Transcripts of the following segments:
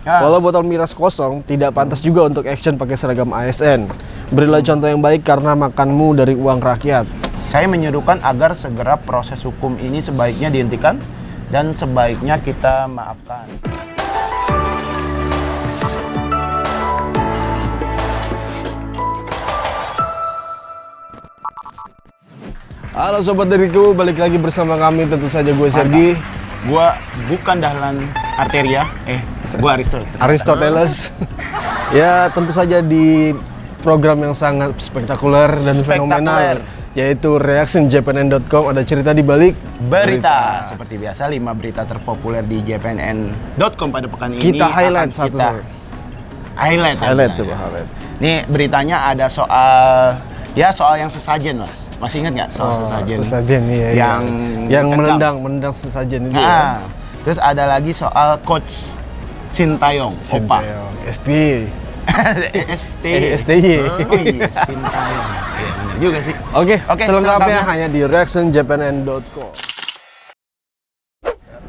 Walau botol miras kosong, tidak pantas juga untuk action pakai seragam ASN. Berilah contoh yang baik karena makanmu dari uang rakyat. Saya menyerukan agar segera proses hukum ini sebaiknya dihentikan dan sebaiknya kita maafkan. Halo Sobat Diriku, balik lagi bersama kami, tentu saja gue Sergi. Gua bukan Dahlan Arteria, gua Aristoteles. Ya, tentu saja di program yang sangat spektakuler dan fenomenal, yaitu reactionjpnn.com. Ada cerita di balik berita. Seperti biasa, 5 berita terpopuler di jpnn.com pada pekan ini. Kita highlight satu. Highlight. Nih beritanya ada soal yang sesajen, Mas. Masih ingat nggak soal sesajen? Sesajen, iya. Yang menendang sesajen itu. Nah, terus ada lagi soal Coach Sintayong, Opa. STY. STY. Oh iya, Sintayong. Iya, benar juga sih. Oke, selengkapnya hanya di reactionjpnn.com.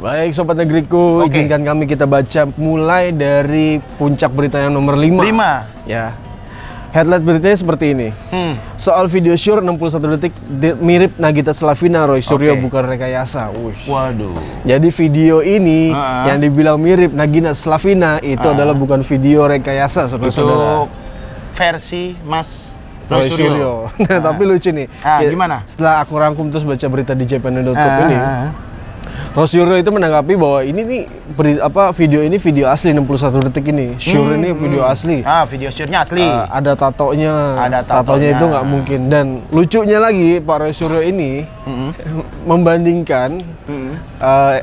Baik Sobat Negeriku, izinkan kami kita baca mulai dari puncak berita yang nomor 5. Ya. Headline beritanya seperti ini. Soal video syur 61 detik mirip Nagita Slavina, Roy Suryo bukan rekayasa. Waduh. Jadi video ini yang dibilang mirip Nagita Slavina itu adalah bukan video rekayasa, saudara-saudara. Untuk versi Mas Roy Suryo. Nah, tapi lucu nih. Gimana? Setelah aku rangkum terus baca berita di jpnn.com ini, Roy Suryo itu menanggapi bahwa ini nih video ini video asli 61 detik ini. Syur ini video asli. Video syurnya asli. Ada tatonya. Tatonya itu nggak mungkin. Dan lucunya lagi Pak Roy Suryo ini membandingkan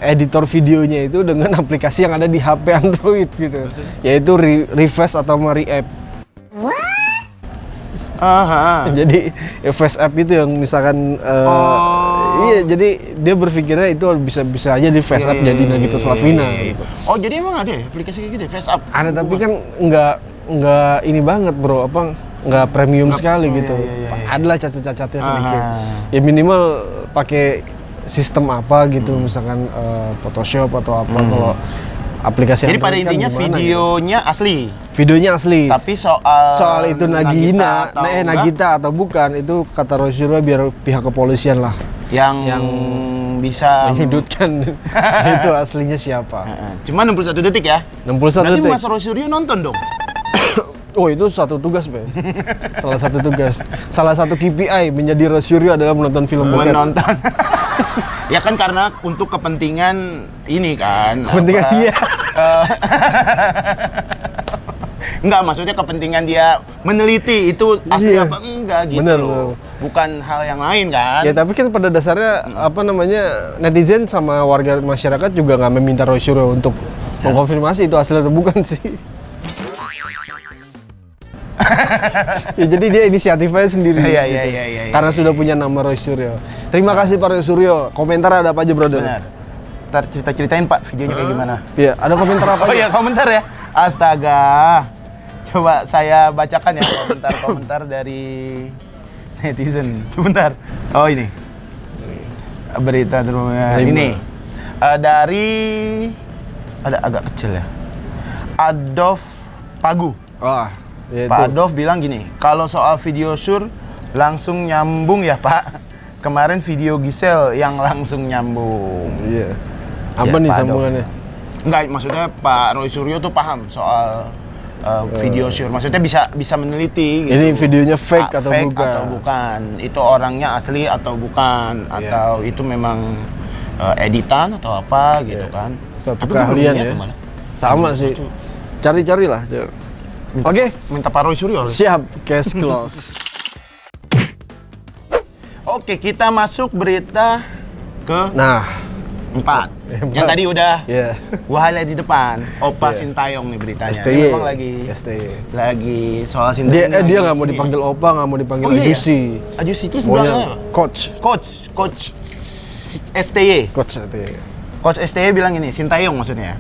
editor videonya itu dengan aplikasi yang ada di HP Android gitu. Yaitu Reface atau Reapp. Jadi Face App itu yang misalkan iya, jadi dia berpikirnya itu bisa aja di Face App jadi Nagita Slavina gitu. Oh, jadi emang ada ya aplikasi kayak gitu ya, Face App? Ada, tapi kan nggak ini banget bro, nggak premium sekali gitu. Adalah cacat-cacatnya sedikit. Ya minimal pakai sistem apa gitu, misalkan Photoshop atau apa. Kalau aplikasi jadi pada intinya kan videonya gitu? Videonya asli. Tapi soal itu Nagita atau bukan, itu kata Roy Suryo biar pihak kepolisian lah yang bisa menyudutkan itu aslinya siapa. Cuma 61 detik ya? 61 Berarti detik. Mas Roy Suryo nonton dong? Oh, itu satu tugas, Be. Salah satu tugas. Salah satu KPI menjadi Roy Suryo adalah menonton film bokep. Menonton. Ya kan karena untuk kepentingan ini kan. Kepentingan dia. Enggak, maksudnya kepentingan dia meneliti itu asli apa enggak gitu. Bener. Bukan hal yang lain kan. Ya tapi kan pada dasarnya netizen sama warga masyarakat juga nggak meminta Roy Suryo untuk mengkonfirmasi itu asli atau bukan sih. Ya jadi dia inisiatifnya sendiri. Iya. Karena sudah punya nama Roy Suryo. Terima kasih Pak Roy Suryo. Komentar ada apa aja, brother? Benar. Ntar ceritain Pak videonya kayak gimana. Iya, ada komentar apa? Oh iya, komentar ya. Astaga. Coba saya bacakan ya komentar dari netizen. Sebentar. Oh ini. Berita ini. Dari ada agak kecil ya. Adolf Pagu. Pak Adolf bilang gini, kalau soal video syur langsung nyambung ya Pak. Kemarin video Gisel yang langsung nyambung. Iya. Apa nih sambungannya? Enggak, maksudnya Pak Roy Suryo tuh paham soal video syur. Maksudnya bisa meneliti gitu. Ini videonya fake atau bukan? Itu orangnya asli atau bukan? Atau itu memang editan atau apa gitu kan? Satu keahlian ya. Sama sih. Cari-carilah. Oke, minta Pak Roy Suryo. Siap, case close. Oke, kita masuk berita ke 4. Yang tadi udah gua highlight di depan. Opa Sintayong nih beritanya. STY. Memang lagi soal Sintayong. Dia nggak mau dipanggil Opa, nggak mau dipanggil Ajusi. Ajusi itu sebelahnya Coach STY. Coach STY bilang ini, Sintayong maksudnya.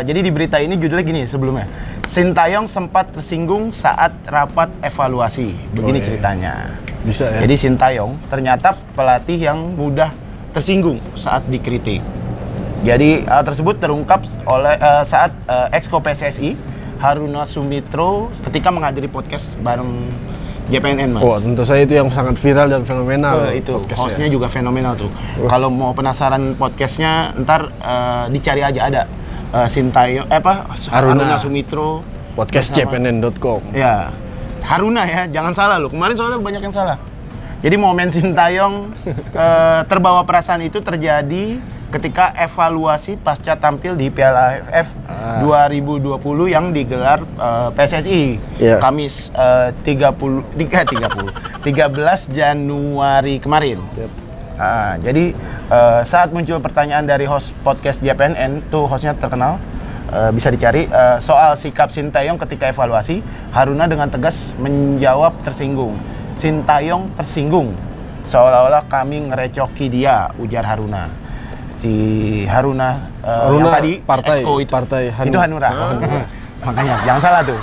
Jadi di berita ini judulnya gini sebelumnya. Sintayong sempat tersinggung saat rapat evaluasi. Begini ceritanya. Bisa ya. Jadi Sintayong ternyata pelatih yang mudah tersinggung saat dikritik. Jadi hal tersebut terungkap oleh saat Exco PSSI Haruna Sumitra ketika menghadiri podcast bareng JPNN, Mas. Wah, tentu saja itu yang sangat viral dan fenomenal. Itu hostnya juga fenomenal tuh. Kalau mau penasaran podcastnya, ntar dicari aja ada Sintayong Haruna Sumitra podcast jpnn.com. Ya, Haruna ya, jangan salah loh. Kemarin soalnya banyak yang salah. Jadi momen Sintayong terbawa perasaan itu terjadi ketika evaluasi pasca tampil di Piala AFF 2020 yang digelar PSSI Kamis 13 Januari kemarin. Jadi saat muncul pertanyaan dari host podcast JPNN, tuh hostnya terkenal, bisa dicari, soal sikap Sintayong ketika evaluasi, Haruna dengan tegas menjawab tersinggung. Sintayong tersinggung, seolah-olah kami ngerecoki dia, ujar Haruna. Si Haruna yang tadi Exco itu Hanura. Makanya jangan salah tuh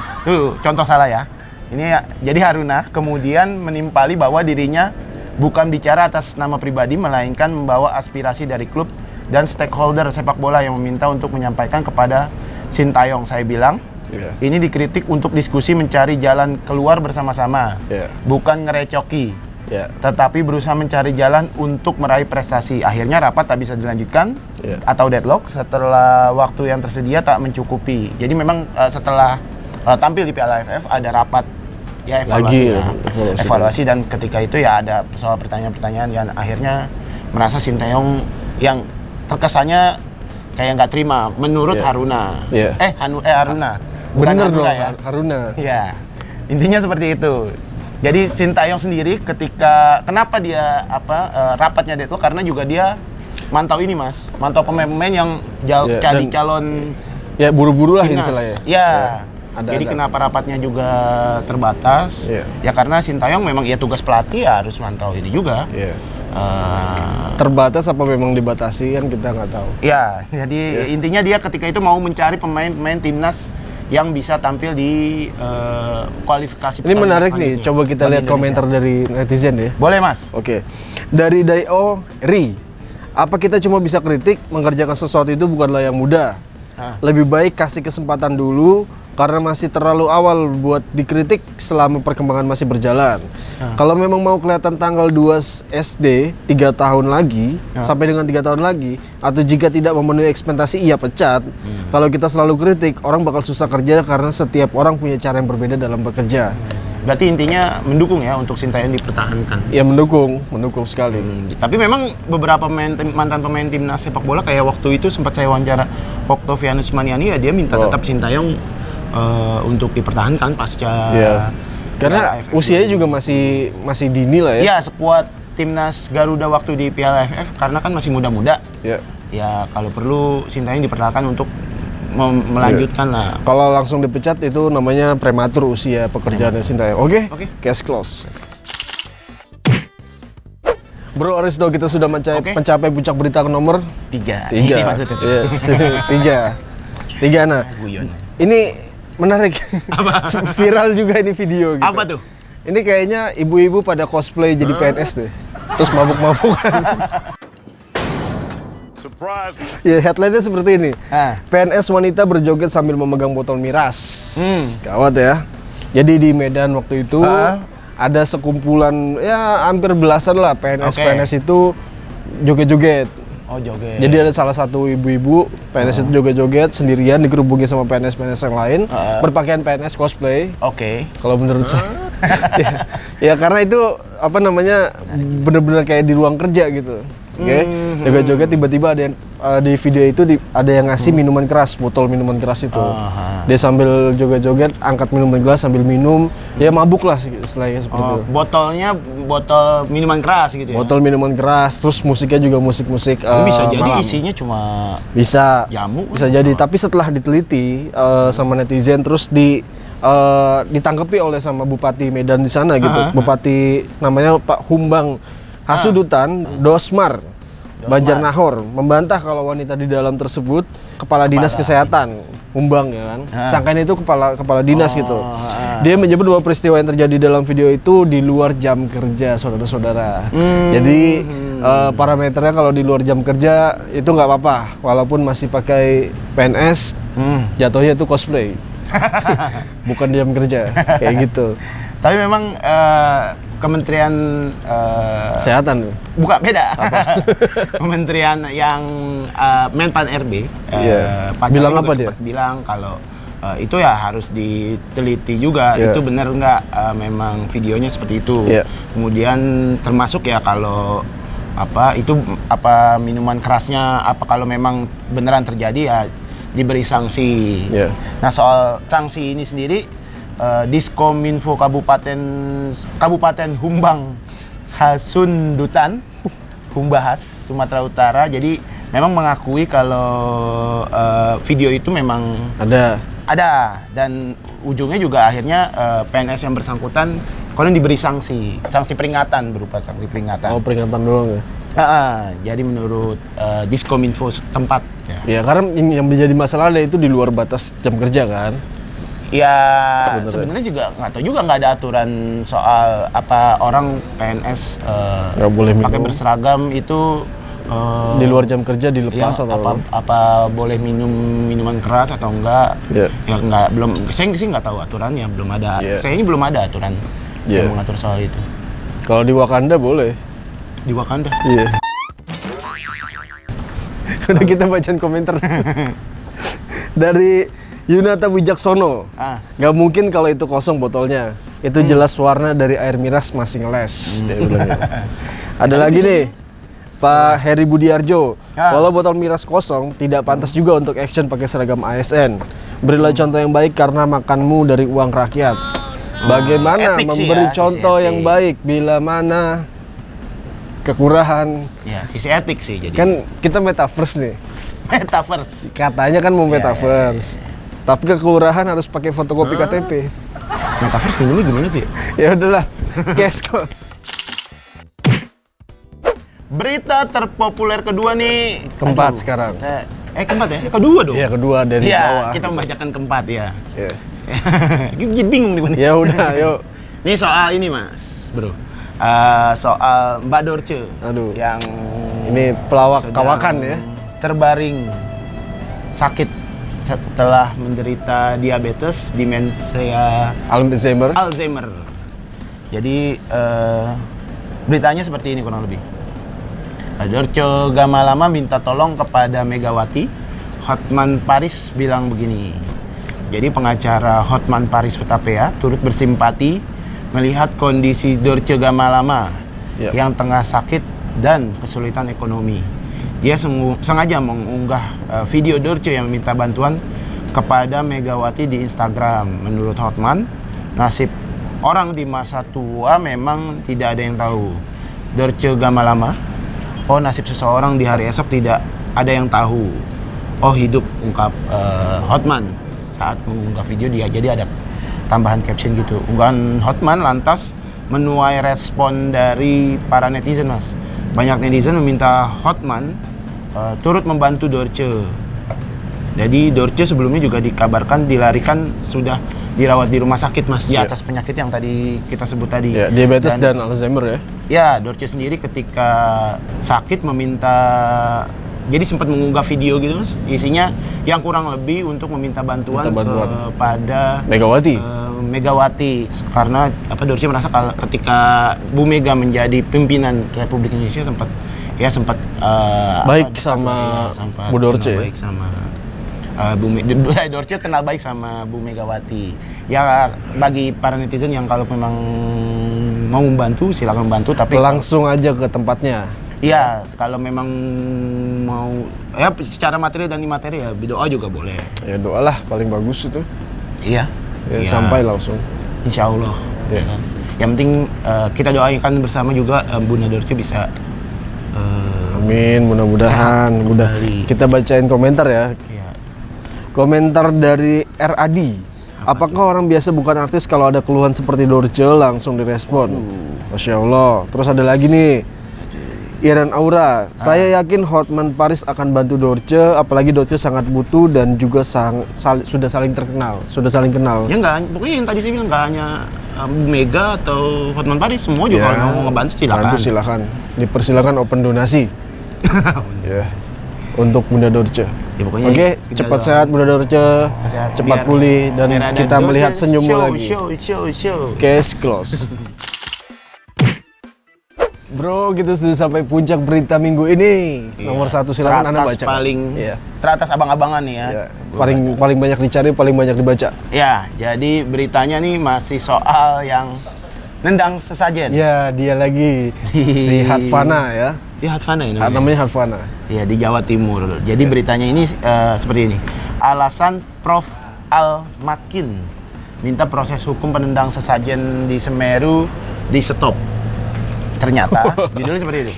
contoh salah ya. Ini jadi Haruna kemudian menimpali bahwa dirinya bukan bicara atas nama pribadi melainkan membawa aspirasi dari klub dan stakeholder sepak bola yang meminta untuk menyampaikan kepada Sintayong. Saya bilang ini dikritik untuk diskusi mencari jalan keluar bersama-sama, bukan ngerecoki. Tetapi berusaha mencari jalan untuk meraih prestasi. Akhirnya rapat tak bisa dilanjutkan atau deadlock setelah waktu yang tersedia tak mencukupi. Jadi memang setelah tampil di Piala AFF ada rapat ya evaluasi dan ketika itu ya ada soal pertanyaan-pertanyaan yang akhirnya merasa Sintayong yang terkesannya kayak nggak terima menurut Haruna. Haruna. Bener dong ya? Haruna. Iya. Intinya seperti itu. Jadi Sintayong sendiri ketika kenapa dia rapatnya deadlock karena juga dia mantau ini, Mas. Mantau pemain-pemain yang jadi calon buru-buru lah istilahnya. Jadi kenapa rapatnya juga terbatas? Ya karena Sintayong memang tugas pelatih harus mantau ini juga. Terbatas apa memang dibatasi kan kita nggak tahu. Jadi intinya dia ketika itu mau mencari pemain-pemain timnas yang bisa tampil di kualifikasi. Ini menarik nih, coba kita lihat komentar dari netizen ya. Boleh, Mas. Oke. Dari Dayo Ri, apa kita cuma bisa kritik, mengerjakan sesuatu itu bukanlah yang mudah. Lebih baik kasih kesempatan dulu, karena masih terlalu awal buat dikritik selama perkembangan masih berjalan. Kalau memang mau kelihatan tanggal 2 SD 3 tahun lagi sampai dengan 3 tahun lagi, atau jika tidak memenuhi ekspektasi ia pecat. Kalau kita selalu kritik, orang bakal susah kerja karena setiap orang punya cara yang berbeda dalam bekerja. Berarti intinya mendukung ya untuk Sintayong dipertahankan. Ya mendukung sekali. Tapi memang beberapa mantan pemain timnas sepak bola kayak waktu itu sempat saya wawancara Oktavianus Maniani, ya dia minta tetap Sintayong untuk dipertahankan pasca karena usianya juga masih dini lah ya. Iya, sekuat timnas Garuda waktu di Piala AFF karena kan masih muda-muda. Ya kalau perlu Sintayong dipertahankan untuk melanjutkan lah. Kalau langsung dipecat itu namanya prematur usia pekerjaannya Sintayong. Oke. Case close. Bro Aristo, kita sudah mencapai puncak berita nomor 3. Ini maksudnya. 3. Nah, ini menarik. Apa? Viral juga ini video gitu. Apa tuh? Ini kayaknya ibu-ibu pada cosplay jadi PNS deh. Terus mabuk-mabukan. Surprise. Ya, headline-nya seperti ini. PNS wanita berjoget sambil memegang botol miras. Gawat ya. Jadi di Medan waktu itu ada sekumpulan ya hampir belasan lah PNS itu joget-joget. Joget. Jadi ada salah satu ibu-ibu PNS itu joget-joget sendirian dikerubungi sama PNS yang lain berpakaian PNS cosplay. Kalau menurut saya ya karena itu benar-benar kayak di ruang kerja gitu. Joget-joget tiba-tiba ada yang di video itu ada yang ngasih minuman keras, botol minuman keras itu. Dia sambil joget-joget angkat minuman gelas sambil minum, ya mabuk lah istilahnya seperti itu. Botolnya botol minuman keras gitu ya. Botol minuman keras, terus musiknya juga musik-musik bisa jadi malam. isinya cuma jamu. Bisa jadi, tapi setelah diteliti sama netizen terus ditanggapi oleh sama Bupati Medan di sana gitu. Bupati namanya Pak Humbang Hasudutan Dosmar Banjarnahor membantah kalau wanita di dalam tersebut kepala dinas kesehatan Humbang ya kan. Sangkain itu kepala dinas gitu. Dia menyebut bahwa peristiwa yang terjadi dalam video itu di luar jam kerja, saudara-saudara. Jadi parameternya kalau di luar jam kerja itu nggak apa-apa, walaupun masih pakai PNS, jatuhnya itu cosplay. Bukan jam kerja, kayak gitu. Tapi memang Kementerian Kesehatan bukan beda. Kementerian yang Menpan RB Pak bilang Cahyo apa dia? sempat bilang kalau itu ya harus diteliti juga itu benar nggak memang videonya seperti itu. Kemudian termasuk ya kalau minuman kerasnya kalau memang beneran terjadi ya diberi sanksi. Nah, soal sanksi ini sendiri Diskominfo Kabupaten Humbang Hasundutan Humbahas Sumatera Utara jadi memang mengakui kalau video itu memang ada dan ujungnya juga akhirnya PNS yang bersangkutan konon diberi sanksi peringatan berupa sanksi peringatan. Oh, peringatan doang ya. Jadi menurut Diskominfo setempat ya karena yang menjadi masalah itu di luar batas jam kerja kan. Ya sebenarnya juga nggak ada aturan soal orang PNS nggak boleh pakai berseragam itu di luar jam kerja dilepas atau apa boleh minum minuman keras atau enggak. Ya enggak, belum, saya sih nggak tahu aturannya, belum ada. Saya ini belum ada aturan yang mengatur soal itu. Kalau di Wakanda boleh. Di Wakanda? Iya. Udah kita bacain komentar dari Yunata Wijaksono. Nggak mungkin kalau itu kosong botolnya. Itu jelas warna dari air miras masih ngeles. Dia bilang gitu. Ada lagi nih, Pak Heri Budiarjo. Walau botol miras kosong, tidak pantas juga untuk action pakai seragam ASN. Berilah contoh yang baik karena makanmu dari uang rakyat. Bagaimana memberi contoh yang baik bila mana kekurahan? Ya, sisi etik sih jadi. Kan kita metaverse nih. Metaverse. Katanya kan mau metaverse. Tapi ke kelurahan harus pakai fotokopi KTP. Metaverse dulu gimana tuh? Ya udahlah, cash cost. Berita terpopuler kedua nih. Keempat sekarang. Keempat ya? Kedua dong. Iya, kedua dari bawah. Kita membacakan keempat ya. Jadi bingung nih. Ya udah, yuk. Ini soal ini Mas, Bro. Soal Mbak Dorce. Aduh. Yang ini pelawak kawakan ya. Terbaring sakit setelah menderita diabetes, demensia, Alzheimer. Jadi beritanya seperti ini kurang lebih. Dorce Gamalama minta tolong kepada Megawati. Hotman Paris bilang begini. Jadi pengacara Hotman Paris Hutapea turut bersimpati melihat kondisi Dorce Gamalama yang tengah sakit dan kesulitan ekonomi. Dia sengaja mengunggah video Dorce yang meminta bantuan kepada Megawati di Instagram. Menurut Hotman, nasib orang di masa tua memang tidak ada yang tahu. Dorce Gamalama, nasib seseorang di hari esok tidak ada yang tahu. Hidup, ungkap Hotman saat mengunggah video dia. Jadi ada tambahan caption gitu. Unggahan Hotman lantas menuai respon dari para netizen, Mas. Banyak netizen meminta Hotman turut membantu Dorce. Jadi Dorce sebelumnya juga dikabarkan dilarikan sudah dirawat di rumah sakit, Mas, di atas penyakit yang tadi kita sebut tadi. Diabetes dan Alzheimer ya. Ya, Dorce sendiri ketika sakit meminta, jadi sempat mengunggah video gitu, Mas. Isinya yang kurang lebih untuk meminta bantuan kepada Megawati karena Dorce merasa ketika Bu Mega menjadi pimpinan Republik Indonesia sempat baik sama Bu Dorce. Baik sama Dorce kenal baik sama Bu Megawati. Ya bagi para netizen yang kalau memang mau membantu silakan membantu, tapi langsung aja ke tempatnya. Iya, kalau memang mau ya secara materi dan imateri ya doa juga boleh. Ya doalah paling bagus itu. Iya. Sampai langsung. Insya Allah. Ya kan? Yang penting kita doakan bersama juga Bunda Dorce bisa. Amin, mudah-mudahan. Kita bacain komentar ya. Komentar dari RAD. Apakah orang biasa bukan artis kalau ada keluhan seperti Dorce langsung direspon? Masya Allah. Terus ada lagi nih. Iren Aura, saya yakin Hotman Paris akan bantu Dorce, apalagi Dorce sangat butuh dan juga sudah saling kenal. Ya enggak, pokoknya yang tadi saya bilang enggak hanya Mega atau Hotman Paris, semua juga kalau mau ngebantu silakan. Bantu silakan. Dipersilakan open donasi. Ya. Untuk Bunda Dorce. Ya, pokoknya Oke, cepat sehat Bunda Dorce, cepat pulih dan kita melihat senyummu lagi. Show. Case close. Bro, kita sudah sampai puncak berita minggu ini. Nomor 1 silakan Anda baca. Teratas abang-abangan nih ya. Paling banyak dicari, paling banyak dibaca. Ya, jadi beritanya nih masih soal yang nendang sesajen. Ya, dia lagi si Hatfana ya. Hatfana ini. Namanya Hatfana. Ya, di Jawa Timur. Jadi beritanya ini seperti ini. Alasan Prof Al-Makin minta proses hukum penendang sesajen di Semeru di stop. Ternyata judulnya seperti itu.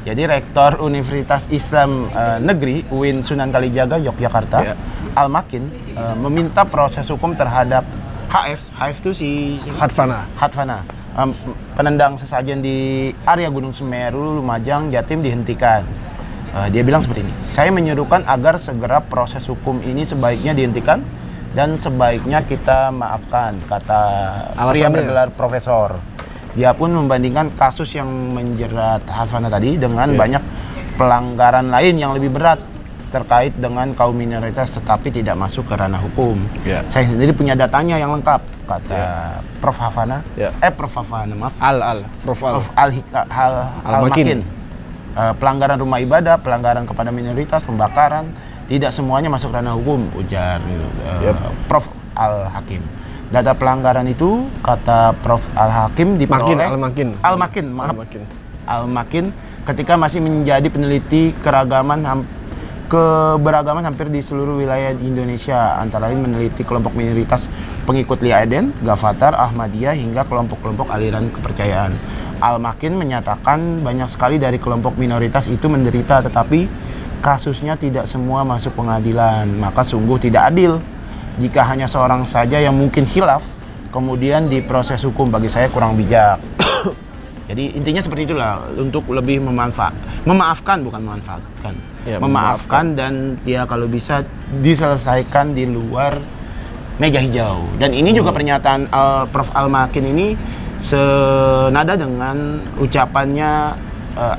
Jadi Rektor Universitas Islam Negeri UIN Sunan Kalijaga Yogyakarta, Al-Makin meminta proses hukum terhadap HF itu si Hatfana, penendang sesajen di area Gunung Semeru, Lumajang, Jatim dihentikan. Dia bilang seperti ini. Saya menyerukan agar segera proses hukum ini sebaiknya dihentikan dan sebaiknya kita maafkan, kata pria bergelar profesor. Dia pun membandingkan kasus yang menjerat Hatfana tadi dengan banyak pelanggaran lain yang lebih berat terkait dengan kaum minoritas tetapi tidak masuk ke ranah hukum. Saya sendiri punya datanya yang lengkap, kata Prof Hatfana. Prof Hatfana, maaf. Prof Al-Makin. Pelanggaran rumah ibadah, pelanggaran kepada minoritas, pembakaran, tidak semuanya masuk ranah hukum, ujar Prof Al-Hakim. Data pelanggaran itu, kata Prof Al-Hakim, diperoleh Al-Makin ketika masih menjadi peneliti keberagaman hampir di seluruh wilayah di Indonesia, antara lain meneliti kelompok minoritas pengikut Lia Eden, Gavatar, Ahmadiyah hingga kelompok-kelompok aliran kepercayaan. Al-Makin menyatakan banyak sekali dari kelompok minoritas itu menderita, tetapi kasusnya tidak semua masuk pengadilan, maka sungguh tidak adil jika hanya seorang saja yang mungkin khilaf kemudian diproses hukum. Bagi saya kurang bijak. Jadi intinya seperti itulah, untuk lebih memaafkan bukan memanfaatkan. Memaafkan dan ya kalau bisa diselesaikan di luar meja hijau. Dan ini juga pernyataan Prof Al-Makin ini senada dengan ucapannya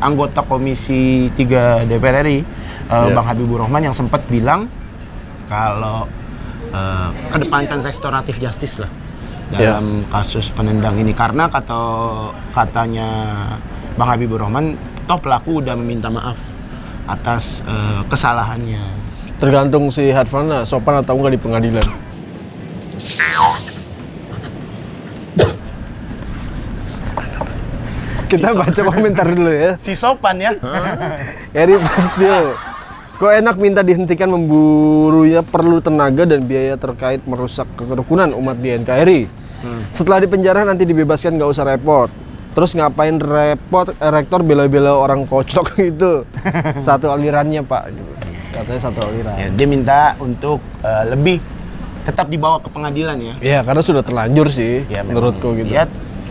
anggota Komisi 3 DPR RI Bang Habibur Rahman yang sempat bilang kalau kedepankan restoratif justice lah dalam kasus penendang ini, karena katanya Bang Habibur Rahman, toh pelaku udah meminta maaf atas kesalahannya. Tergantung si Hatfana sopan atau enggak di pengadilan. Kita baca komentar dulu ya. Si sopan ya. Eri Prasetyo, kok enak minta dihentikan, memburunya perlu tenaga dan biaya terkait merusak kerukunan umat di NKRI. Setelah dipenjara nanti dibebaskan, nggak usah repot. Terus ngapain rektor bela-bela orang kocok gitu. Satu alirannya Pak. Katanya satu aliran. Ya, dia minta untuk lebih tetap dibawa ke pengadilan ya. Iya, karena sudah terlanjur sih menurutku gitu.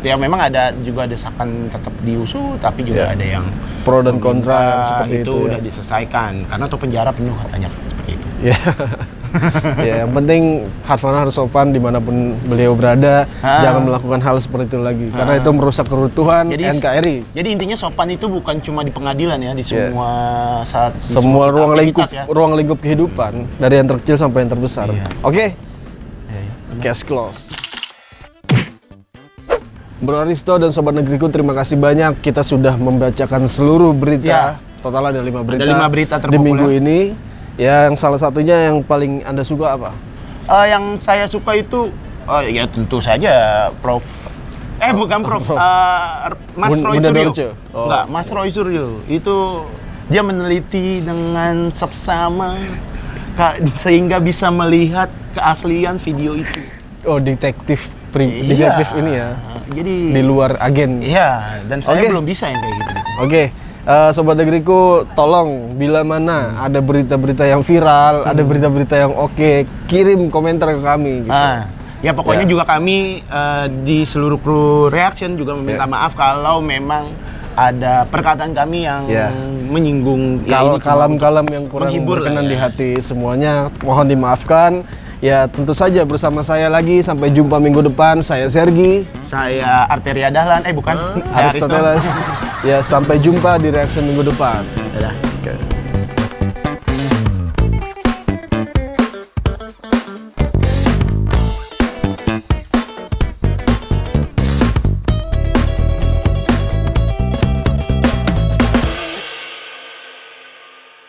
Ya memang ada juga desakan tetap diusut, tapi juga ada yang pro dan kontra seperti itu udah diselesaikan karena tuh penjara penuh katanya seperti itu. Ya, yang penting Hatfana harus sopan dimanapun beliau berada, jangan melakukan hal seperti itu lagi karena itu merusak keutuhan NKRI. Jadi intinya sopan itu bukan cuma di pengadilan ya, di semua semua ruang lingkup kehidupan, dari yang terkecil sampai yang terbesar. Oke. Case close. Bro Aristo dan Sobat Negeriku, terima kasih banyak. Kita sudah membacakan seluruh berita. Total ada 5 berita. Ada 5 berita terpopuler di minggu ini. Yang salah satunya yang paling Anda suka apa? Yang saya suka itu ya tentu saja bukan Prof. Mas Roy Suryo. Enggak, Mas Roy Suryo. Itu dia meneliti dengan seksama sehingga bisa melihat keaslian video itu. Oh, detektif ini ya. Jadi di luar agen. Iya, dan saya belum bisa yang kayak gitu. Oke. Sobat Negeriku, tolong bila mana ada berita-berita yang viral, ada berita-berita yang kirim komentar ke kami gitu. Ya pokoknya juga kami di seluruh kru reaction juga meminta maaf kalau memang ada perkataan kami yang menyinggung kalam-kalam yang kurang berkenan di hati semuanya, mohon dimaafkan. Ya tentu saja bersama saya lagi, sampai jumpa minggu depan. Saya Sergi, saya Arteria Dahlan, bukan Aristoteles. Ya sampai jumpa di reaction minggu depan.